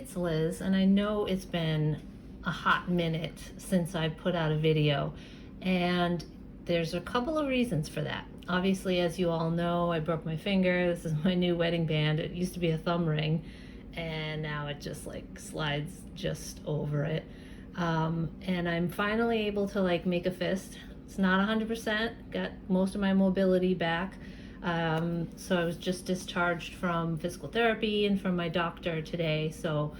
it's Liz, and I know it's been a hot minute since I put out a video, and there's a couple of reasons for that. Obviously, as you all know, I broke my finger. This is my new wedding band. It used to be a thumb ring, and now it just like slides just over it. And I'm finally able to like make a fist. It's not 100%, got most of my mobility back. So I was just discharged from physical therapy and from my doctor today. So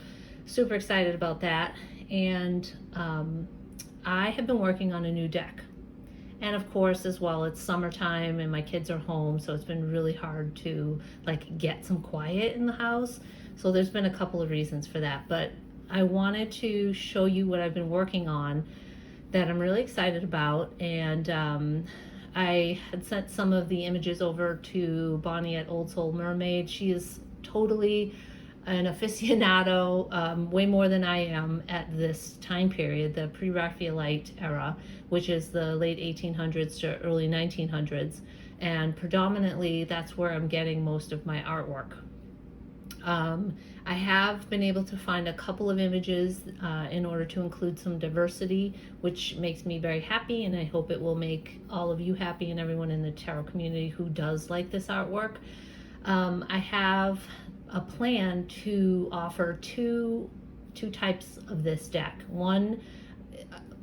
super excited about that. And I have been working on a new deck. And of course, as well, it's summertime and my kids are home, so it's been really hard to like get some quiet in the house. So there's been a couple of reasons for that, but I wanted to show you what I've been working on that I'm really excited about. And I had sent some of the images over to Bonnie at Old Soul Mermaid. She is totally an aficionado, way more than I am at this time period, the pre-Raphaelite era, which is the late 1800s to early 1900s. And predominantly, that's where I'm getting most of my artwork. I have been able to find a couple of images in order to include some diversity, which makes me very happy, and I hope it will make all of you happy and everyone in the tarot community who does like this artwork. I have a plan to offer two types of this deck. One,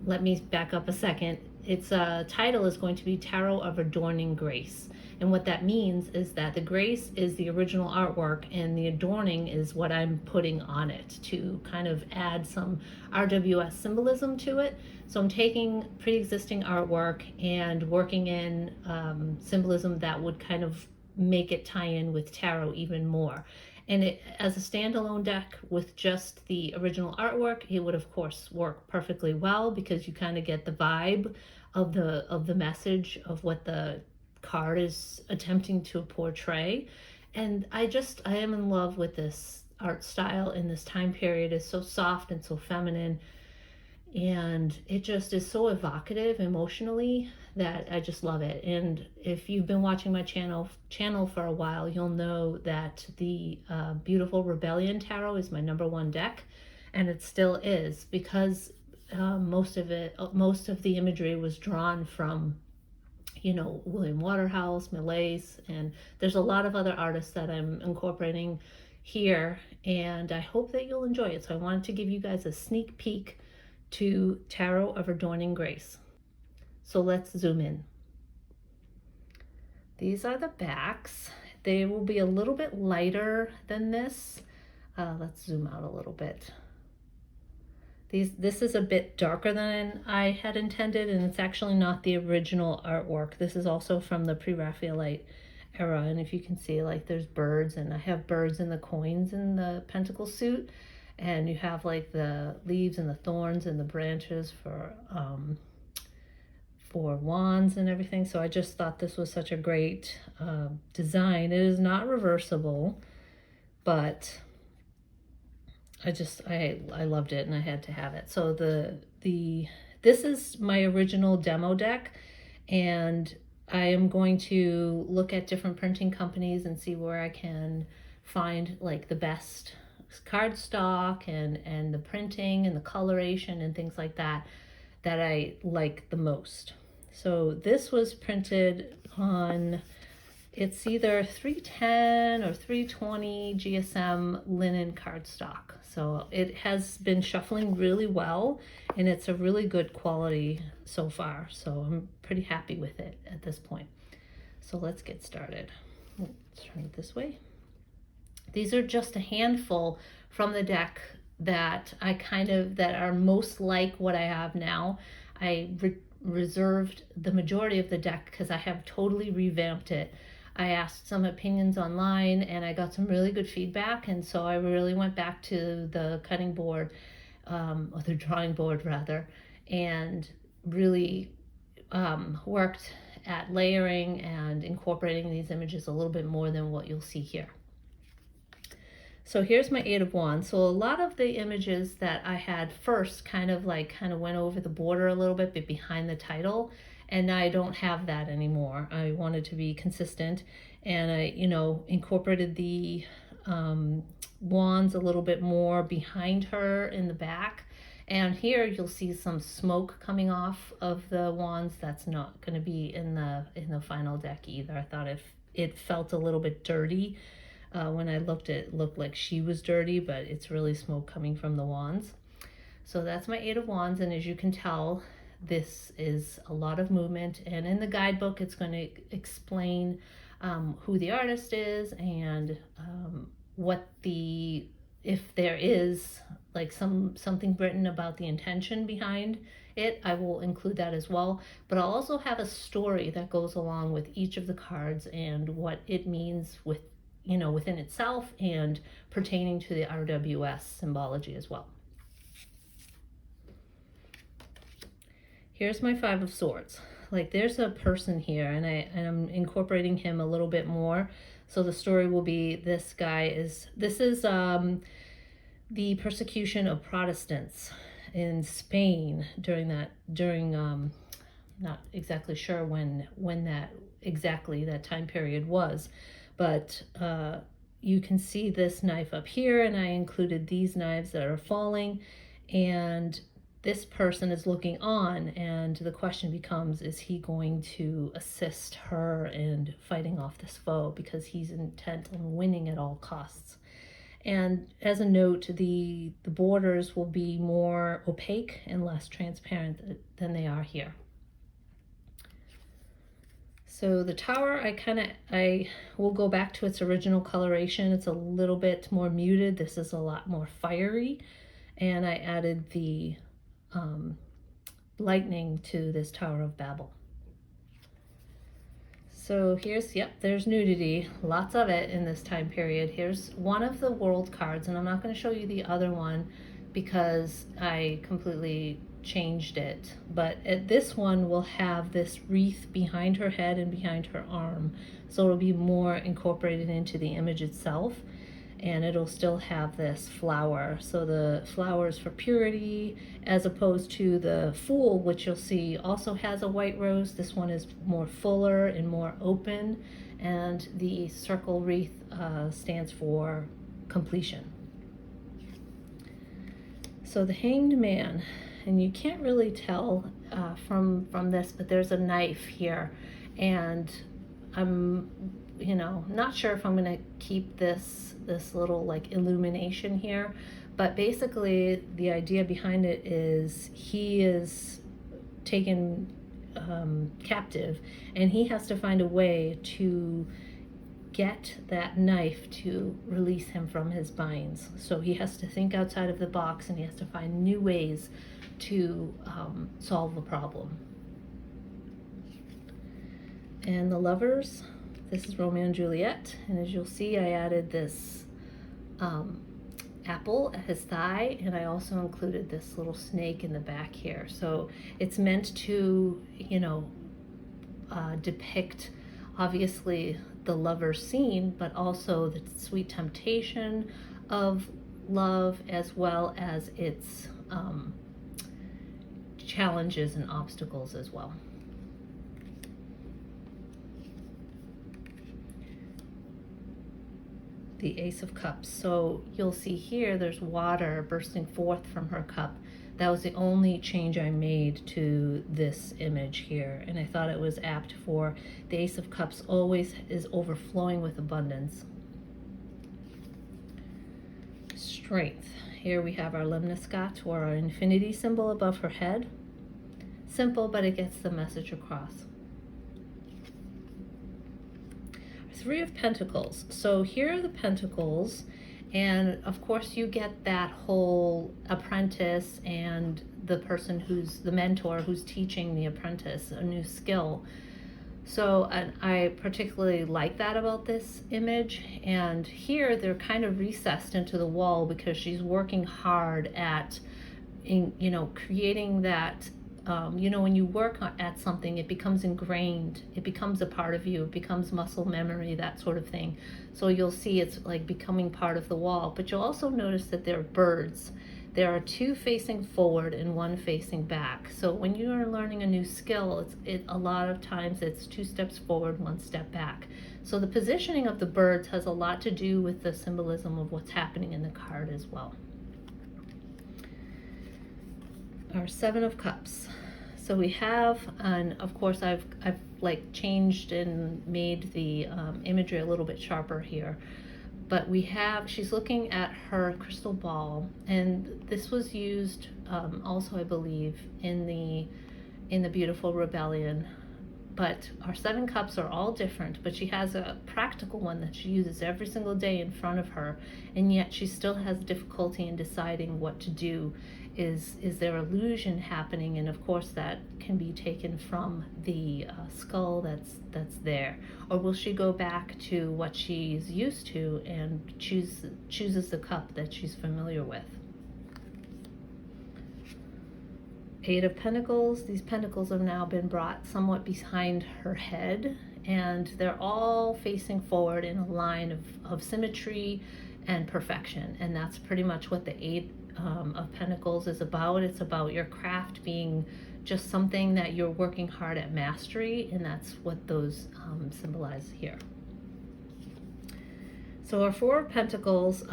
let me back up a second. Its title is going to be Tarot of Adorning Grace. And what that means is that the grace is the original artwork and the adorning is what I'm putting on it to kind of add some RWS symbolism to it. So I'm taking pre-existing artwork and working in symbolism that would kind of make it tie in with tarot even more. And it, as a standalone deck with just the original artwork, it would of course work perfectly well because you kind of get the vibe of the message of what the card is attempting to portray. And I am in love with this art style in this time period. It's so soft and so feminine, and it just is so evocative emotionally that I just love it. And if you've been watching my channel for a while, you'll know that the beautiful Rebellion Tarot is my #1 deck, and it still is because most of the imagery was drawn from William Waterhouse, Millais, and there's a lot of other artists that I'm incorporating here, and I hope that you'll enjoy it. So I wanted to give you guys a sneak peek to Tarot of Adorning Grace. So let's zoom in. These are the backs. They will be a little bit lighter than this. Let's zoom out a little bit. This is a bit darker than I had intended, and it's actually not the original artwork. This is also from the pre-Raphaelite era, and if you can see, like, there's birds, and I have birds in the coins in the pentacle suit, and you have like the leaves and the thorns and the branches for wands and everything. So I just thought this was such a great design. It is not reversible, but I loved it and I had to have it. So this is my original demo deck, and I am going to look at different printing companies and see where I can find like the best cardstock and the printing and the coloration and things like that I like the most. So this was printed on, it's either 310 or 320 GSM linen cardstock. So it has been shuffling really well, and it's a really good quality so far. So I'm pretty happy with it at this point. So let's get started. Let's turn it this way. These are just a handful from the deck that that are most like what I have now. I reserved the majority of the deck because I have totally revamped it. I asked some opinions online and I got some really good feedback, and so I really went back to the cutting board, or the drawing board rather, and really worked at layering and incorporating these images a little bit more than what you'll see here. So here's my 8 of Wands. So a lot of the images that I had first kind of went over the border a little bit, but behind the title, and I don't have that anymore. I wanted to be consistent, and I, incorporated the wands a little bit more behind her in the back. And here you'll see some smoke coming off of the wands. That's not going to be in the final deck either. I thought if it felt a little bit dirty. When I looked, it looked like she was dirty, but it's really smoke coming from the wands. So that's my 8 of Wands, and as you can tell, this is a lot of movement. And in the guidebook, it's going to explain who the artist is and what if there is like something written about the intention behind it, I will include that as well. But I'll also have a story that goes along with each of the cards and what it means within itself and pertaining to the RWS symbology as well. Here's my 5 of Swords. Like there's a person here, and I'm incorporating him a little bit more. So the story will be this is the persecution of Protestants in Spain during not exactly sure when that time period was, but you can see this knife up here, and I included these knives that are falling, and this person is looking on, and the question becomes, is he going to assist her in fighting off this foe, because he's intent on winning at all costs. And as a note, the borders will be more opaque and less transparent than they are here. So the tower, I will go back to its original coloration. It's a little bit more muted. This is a lot more fiery, and I added the lightning to this Tower of Babel. So there's nudity, lots of it in this time period. Here's one of the world cards, and I'm not going to show you the other one because I completely changed it. But this one will have this wreath behind her head and behind her arm. So it'll be more incorporated into the image itself. And it'll still have this flower. So the flower is for purity, as opposed to the Fool, which you'll see also has a white rose. This one is more fuller and more open, and the circle wreath stands for completion. So the Hanged Man, and you can't really tell from this, but there's a knife here, and I'm not sure if I'm going to keep this little like illumination here, but basically the idea behind it is he is taken captive, and he has to find a way to get that knife to release him from his binds. So he has to think outside of the box, and he has to find new ways to solve the problem. And the Lovers, this is Romeo and Juliet, and as you'll see, I added this apple at his thigh, and I also included this little snake in the back here. So it's meant to, depict obviously the lover's scene, but also the sweet temptation of love, as well as its challenges and obstacles as well. The Ace of Cups. So you'll see here there's water bursting forth from her cup. That was the only change I made to this image here, and I thought it was apt for the Ace of Cups always is overflowing with abundance. Strength. Here we have our Lemniscate, or our infinity symbol above her head. Simple, but it gets the message across. Three of Pentacles. So here are the Pentacles, and of course you get that whole apprentice and the person who's the mentor who's teaching the apprentice a new skill. So and I particularly like that about this image. And here they're kind of recessed into the wall because she's working hard at creating that. When you work at something, it becomes ingrained, it becomes a part of you, it becomes muscle memory, that sort of thing. So you'll see it's like becoming part of the wall, but you'll also notice that there are birds there are two facing forward and one facing back. So when you are learning a new skill, a lot of times it's 2 steps forward, 1 step back. So the positioning of the birds has a lot to do with the symbolism of what's happening in the card as well. Our 7 of Cups. So we have, and of course I've like changed and made the imagery a little bit sharper here. But we have, she's looking at her crystal ball, and this was used also, I believe, in the Beautiful Rebellion. But our 7 cups are all different, but she has a practical one that she uses every single day in front of her, and yet she still has difficulty in deciding what to do. Is there illusion happening? And of course that can be taken from the skull that's there. Or will she go back to what she's used to and chooses the cup that she's familiar with? 8 of Pentacles. These pentacles have now been brought somewhat behind her head, and they're all facing forward in a line of symmetry and perfection. And that's pretty much what the 8 of Pentacles is about. It's about your craft being just something that you're working hard at mastery, and that's what those symbolize here. So our 4 of Pentacles,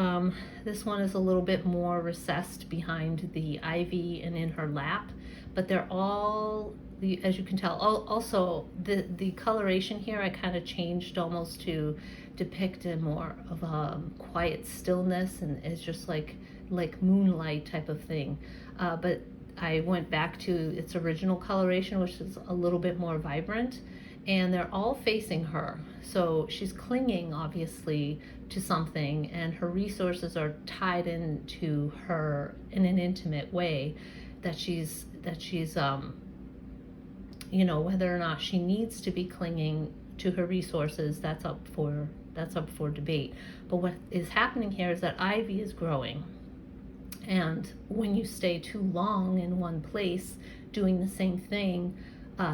this one is a little bit more recessed behind the ivy and in her lap, but they're all, as you can tell, also the coloration here I kind of changed almost to depict a more of a quiet stillness, and it's just like moonlight type of thing. But I went back to its original coloration, which is a little bit more vibrant, and they're all facing her. So she's clinging obviously to something, and her resources are tied into her in an intimate way that she's you know, whether or not she needs to be clinging to her resources, that's up for debate. But what is happening here is that ivy is growing, and when you stay too long in one place doing the same thing,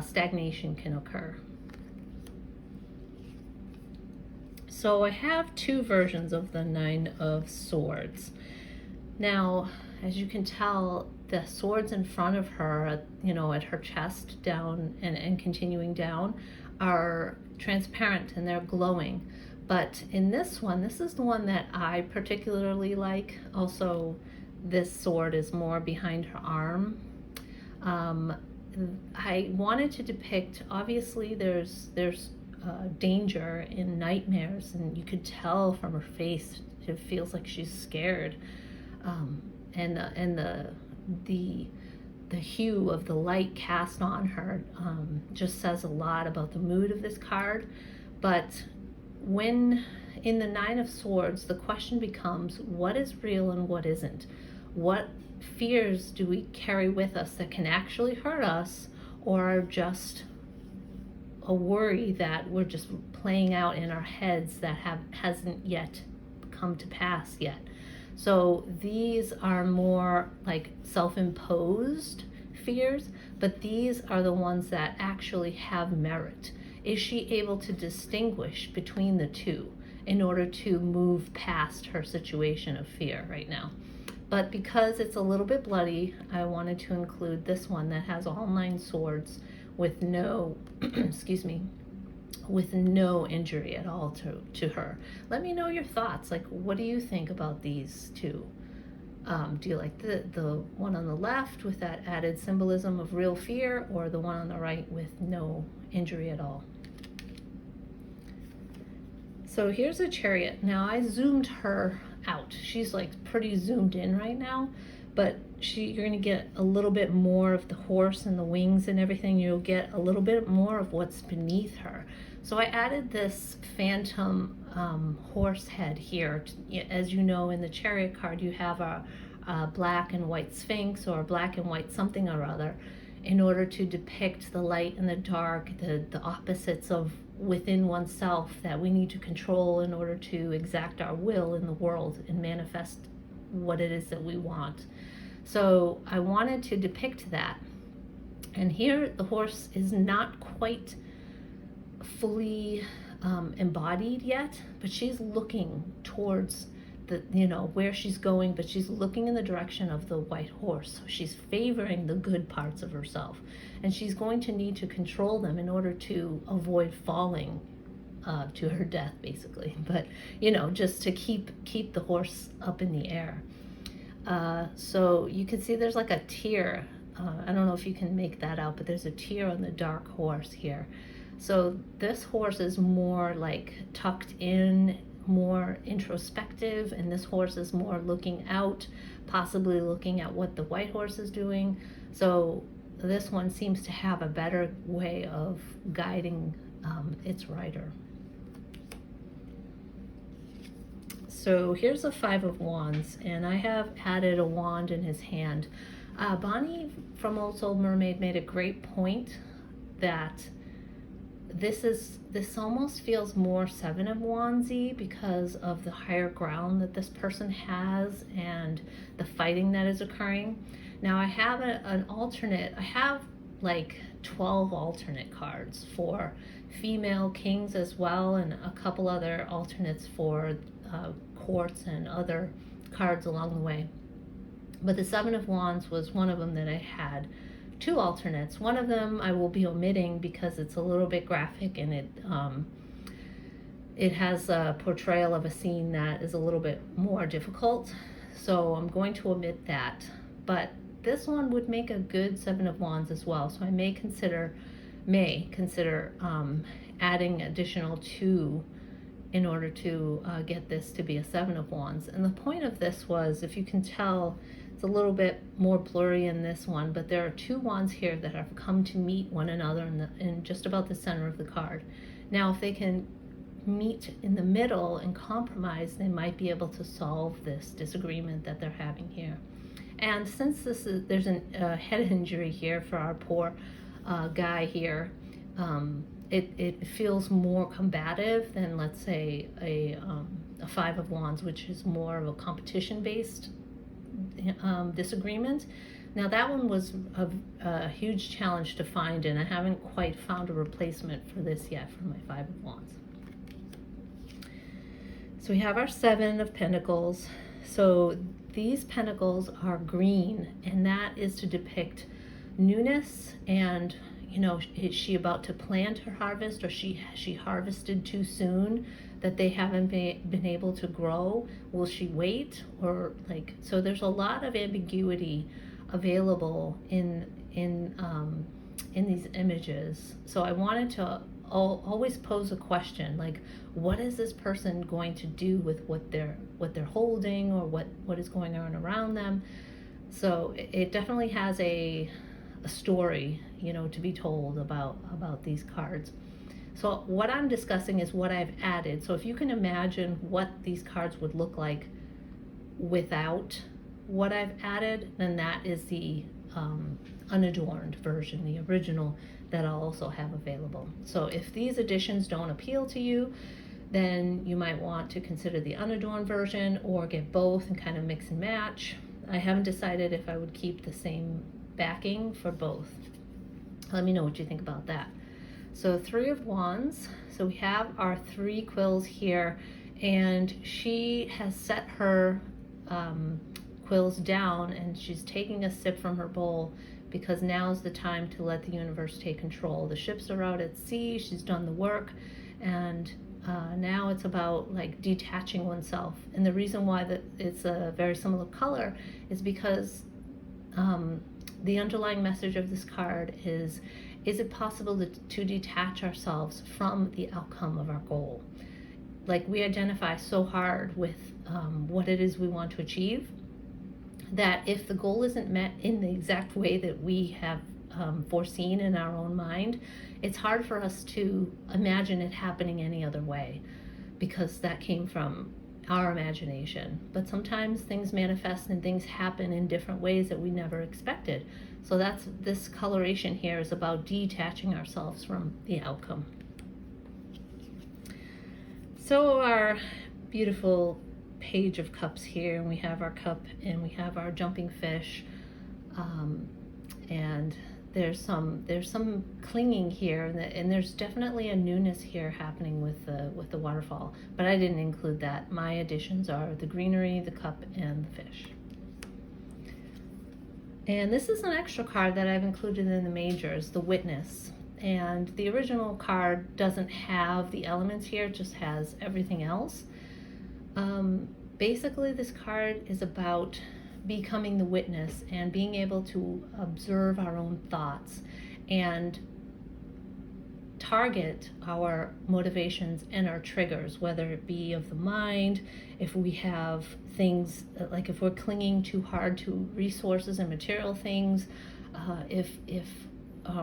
stagnation can occur. So I have 2 versions of the 9 of Swords. Now, as you can tell, the swords in front of her, you know, at her chest down and continuing down, are transparent and they're glowing. But in this one, this is the one that I particularly like. Also, this sword is more behind her arm. I wanted to depict, obviously there's danger in nightmares, and you could tell from her face it feels like she's scared, and the hue of the light cast on her just says a lot about the mood of this card. But when in the 9 of Swords, the question becomes, what is real and what isn't? What fears do we carry with us that can actually hurt us, or are just a worry that we're just playing out in our heads that hasn't yet come to pass yet? So these are more like self-imposed fears, but these are the ones that actually have merit. Is she able to distinguish between the two in order to move past her situation of fear right now? But because it's a little bit bloody, I wanted to include this one that has all 9 swords with no, excuse me, with no injury at all to her. Let me know your thoughts. Like, what do you think about these 2? Do you like the one on the left with that added symbolism of real fear, or the one on the right with no injury at all? So here's a Chariot. Now I zoomed her out. She's like pretty zoomed in right now, but you're going to get a little bit more of the horse and the wings and everything. You'll get a little bit more of what's beneath her. So I added this phantom horse head here. As you know, in the Chariot card, you have a black and white sphinx, or a black and white something or other, in order to depict the light and the dark, the opposites of within oneself that we need to control in order to exact our will in the world and manifest what it is that we want. So I wanted to depict that. And here the horse is not quite fully embodied yet, but she's looking towards where she's going, but she's looking in the direction of the white horse. So she's favoring the good parts of herself, and she's going to need to control them in order to avoid falling to her death, basically. But just to keep the horse up in the air. So you can see there's like a tear. I don't know if you can make that out, but there's a tear on the dark horse here. So this horse is more like tucked in, more introspective, and this horse is more looking out, possibly looking at what the white horse is doing. So this one seems to have a better way of guiding its rider. So here's a 5 of Wands, and I have added a wand in his hand. Bonnie from Old Soul Mermaid made a great point that this almost feels more 7 of Wands-y because of the higher ground that this person has and the fighting that is occurring. Now I have an alternate. I have like 12 alternate cards for female kings as well, and a couple other alternates for courts and other cards along the way. But the 7 of Wands was one of them that I had 2 alternates. One of them I will be omitting because it's a little bit graphic, and it has a portrayal of a scene that is a little bit more difficult. So I'm going to omit that. But this one would make a good 7 of Wands as well. So I may consider adding additional 2 in order to get this to be a 7 of Wands. And the point of this was, if you can tell, it's a little bit more blurry in this one, but there are 2 wands here that have come to meet one another in just about the center of the card. Now, if they can meet in the middle and compromise, they might be able to solve this disagreement that they're having here. And since there's a head injury here for our poor guy here, it feels more combative than, let's say, a 5 of Wands, which is more of a competition-based disagreement. Now that one was a huge challenge to find, and I haven't quite found a replacement for this yet for my 5 of Wands. So we have our 7 of Pentacles. So these pentacles are green, and that is to depict newness. And is she about to plant her harvest, or she harvested too soon that they haven't been able to grow? Will she wait? Or so there's a lot of ambiguity available in these images. So I wanted to always pose a question, like, what is this person going to do with what they're holding, or what is going on around them? So it definitely has a story, to be told about these cards. So what I'm discussing is what I've added. So if you can imagine what these cards would look like without what I've added, then that is the unadorned version, the original, that I'll also have available. So if these additions don't appeal to you, then you might want to consider the unadorned version, or get both and kind of mix and match. I haven't decided if I would keep the same backing for both. Let me know what you think about that. So 3 of Wands. So we have our 3 quills here, and she has set her quills down, and she's taking a sip from her bowl, because now's the time to let the universe take control. The ships are out at sea, she's done the work, and now it's about detaching oneself. And the reason why it's a very similar color is because the underlying message of this card is it possible to detach ourselves from the outcome of our goal? We identify so hard with what it is we want to achieve, that if the goal isn't met in the exact way that we have foreseen in our own mind, it's hard for us to imagine it happening any other way, because that came from our imagination. But sometimes things manifest and things happen in different ways that we never expected. So this coloration here is about detaching ourselves from the outcome. So our beautiful Page of Cups here, and we have our cup, and we have our jumping fish, and there's some clinging here, and there's definitely a newness here happening with the waterfall. But I didn't include that. My additions are the greenery, the cup, and the fish. And this is an extra card that I've included in the majors, the Witness. And the original card doesn't have the elements here, it just has everything else. Basically, this card is about becoming the witness and being able to observe our own thoughts and target our motivations and our triggers, whether it be of the mind, if we have things like if we're clinging too hard to resources and material things, if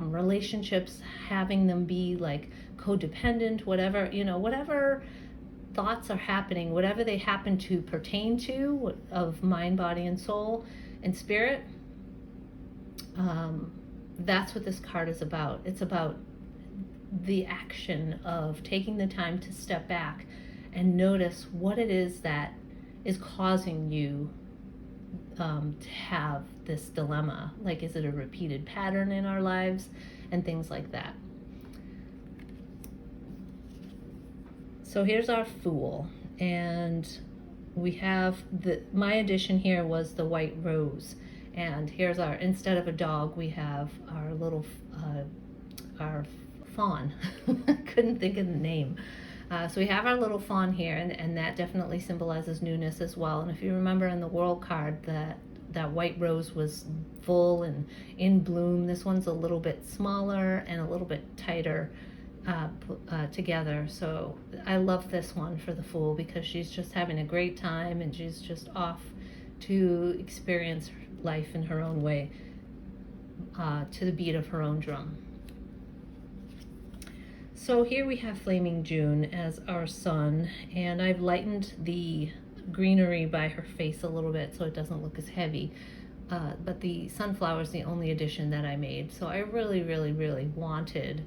relationships, having them be like codependent, whatever, whatever thoughts are happening, whatever they happen to pertain to, of mind, body, and soul, and spirit, that's what this card is about. It's about the action of taking the time to step back and notice what it is that is causing you to have this dilemma. Like, is it a repeated pattern in our lives, and things like that. So here's our Fool, and we have my addition here was the white rose, and here's our, instead of a dog, we have our little our fawn. Couldn't think of the name. So we have our little fawn here, and that definitely symbolizes newness as well. And if you remember in the world card, that white rose was full and in bloom. This one's a little bit smaller and a little bit tighter together. So I love this one for the Fool because she's just having a great time, and she's just off to experience life in her own way, to the beat of her own drum. So here we have Flaming June as our sun, and I've lightened the greenery by her face a little bit so it doesn't look as heavy. But the sunflower is the only addition that I made. So I really, really, really wanted,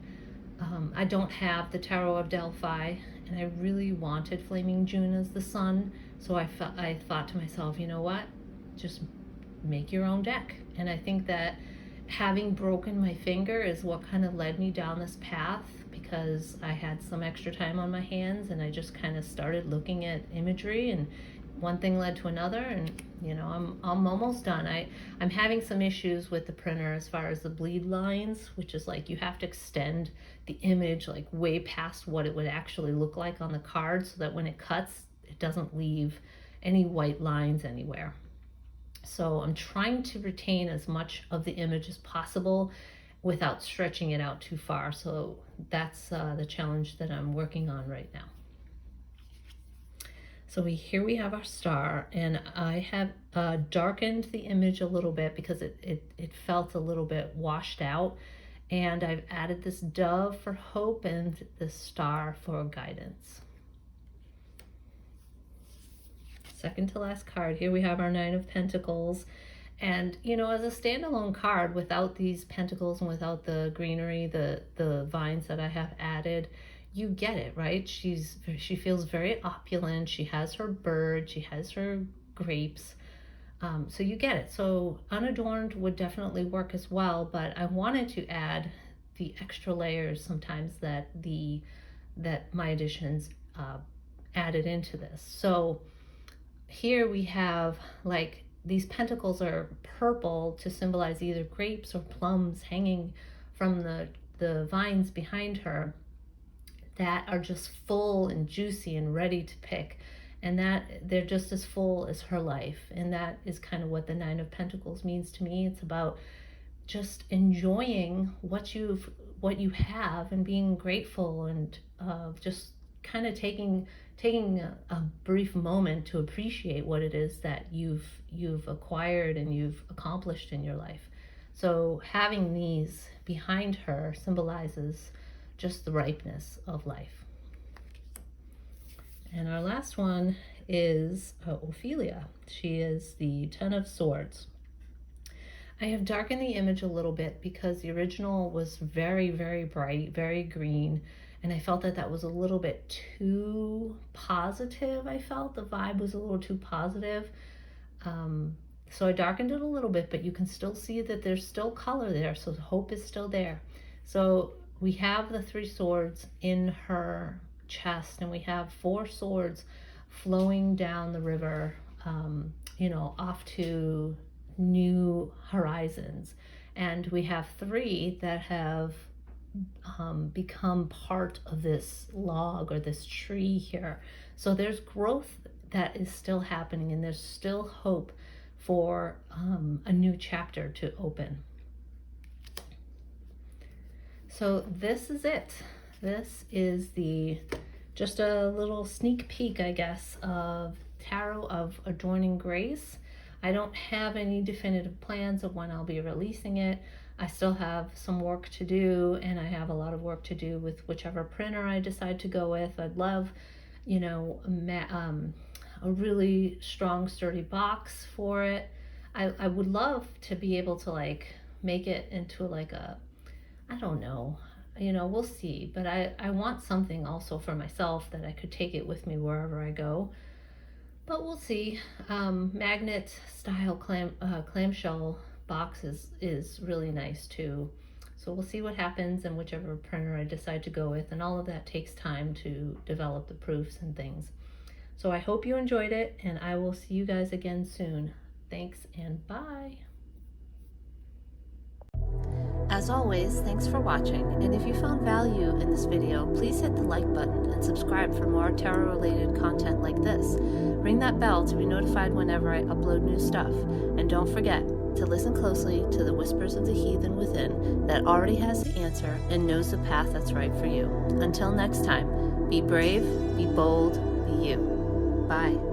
I don't have the Tarot of Delphi, and I really wanted Flaming June as the sun. So I thought to myself, you know what, just make your own deck. And I think that having broken my finger is what kind of led me down this path, because I had some extra time on my hands, and I just kind of started looking at imagery, and one thing led to another, and I'm almost done. I'm having some issues with the printer as far as the bleed lines, which is like you have to extend the image like way past what it would actually look like on the card, so that when it cuts, it doesn't leave any white lines anywhere. So I'm trying to retain as much of the image as possible without stretching it out too far. So that's the challenge that I'm working on right now. So here we have our star, and I have darkened the image a little bit because it felt a little bit washed out. And I've added this dove for hope and this star for guidance. Second to last card, here we have our Nine of Pentacles. And, as a standalone card, without these pentacles and without the greenery, the vines that I have added, you get it, right? She feels very opulent. She has her bird. She has her grapes. So you get it. So unadorned would definitely work as well, but I wanted to add the extra layers sometimes that my additions added into this. So here we have, like, these pentacles are purple to symbolize either grapes or plums hanging from the vines behind her that are just full and juicy and ready to pick, and that they're just as full as her life. And that is kind of what the Nine of Pentacles means to me. It's about just enjoying what you have and being grateful, and just kind of taking a brief moment to appreciate what it is that you've acquired and you've accomplished in your life. So having these behind her symbolizes just the ripeness of life. And our last one is Ophelia. She is the Ten of Swords. I have darkened the image a little bit because the original was very, very bright, very green, and I felt that was a little bit too positive. I felt the vibe was a little too positive. So I darkened it a little bit, but you can still see that there's still color there, so hope is still there. So we have the 3 swords in her chest, and we have 4 swords flowing down the river, off to new horizons. And we have 3 that have become part of this log or this tree here. So there's growth that is still happening, and there's still hope for a new chapter to open. So this is it. This is just a little sneak peek, I guess, of Tarot of Adorning Grace. I don't have any definitive plans of when I'll be releasing it. I still have some work to do, and I have a lot of work to do with whichever printer I decide to go with. I'd love, a really strong, sturdy box for it. I would love to be able to make it into I don't know, we'll see. But I want something also for myself that I could take it with me wherever I go. But we'll see. Magnet style clamshell box is really nice too. So we'll see what happens and whichever printer I decide to go with, and all of that takes time to develop the proofs and things. So I hope you enjoyed it, and I will see you guys again soon. Thanks and bye. As always, thanks for watching, and if you found value in this video, please hit the like button and subscribe for more tarot-related content like this. Ring that bell to be notified whenever I upload new stuff, and don't forget to listen closely to the whispers of the heathen within that already has the answer and knows the path that's right for you. Until next time, be brave, be bold, be you. Bye.